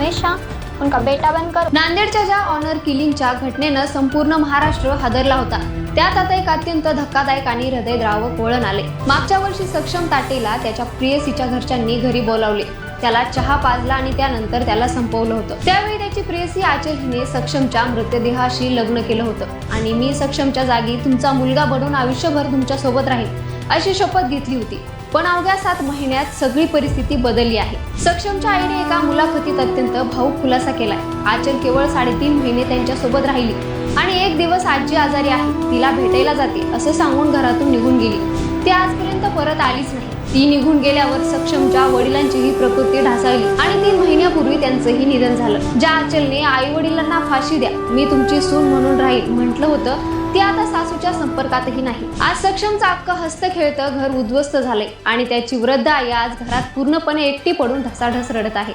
हमेशा उनका बेटा बनकर। नांदेडच्या ज्या ऑनर किलिंगच्या घटनेनं संपूर्ण महाराष्ट्र हादरला होता, त्यात आता एक अत्यंत धक्कादायक आणि हृदयद्रावक वळण आले। मागच्या वर्षी सक्षम ताटेला त्याच्या प्रियसीच्या घरच्यांनी घरी बोलावले, त्याला चहा पाजला आणि त्यानंतर त्याला संपवलं होतं। त्यावेळी त्याची प्रियसी आचल हिने सक्षमच्या मृतदेहाशी लग्न केलं होतं आणि मी सक्षमच्या जागी तुमचा मुलगा बनून आयुष्यभर तुमच्या सोबत राहील अशी शपथ घेतली होती। पण अवघ्या 7 महिन्यात सगळी परिस्थिती बदलली आहे। सक्षमच्या आईने एका मुलाखतीत अत्यंत भावूक खुलासा केलाय। आचल केवळ 3.5 महिने त्यांच्या सोबत राहिली आणि एक दिवस आजी आजारी आहे, तिला भेटायला जाते असं सांगून घरातून निघून गेली। ती आजपर्यंत परत आलीच नाही। ती निघून गेल्यावर सक्षमच्या वडिलांचीही प्रकृती ढासळली आणि 3 महिन्यापूर्वी त्यांचंही निधन झालं। ज्या आचलने आई वडिलांना फाशी द्या, मी तुमची सून म्हणून राहील म्हटलं होतं, ती आता सासूच्या संपर्कातही नाही। आज सक्षमचं अख्खं हस्त खेळतं घर उद्ध्वस्त झालंय आणि त्याची वृद्ध आई आज घरात पूर्णपणे एकटी पडून ढसाढस रडत आहे।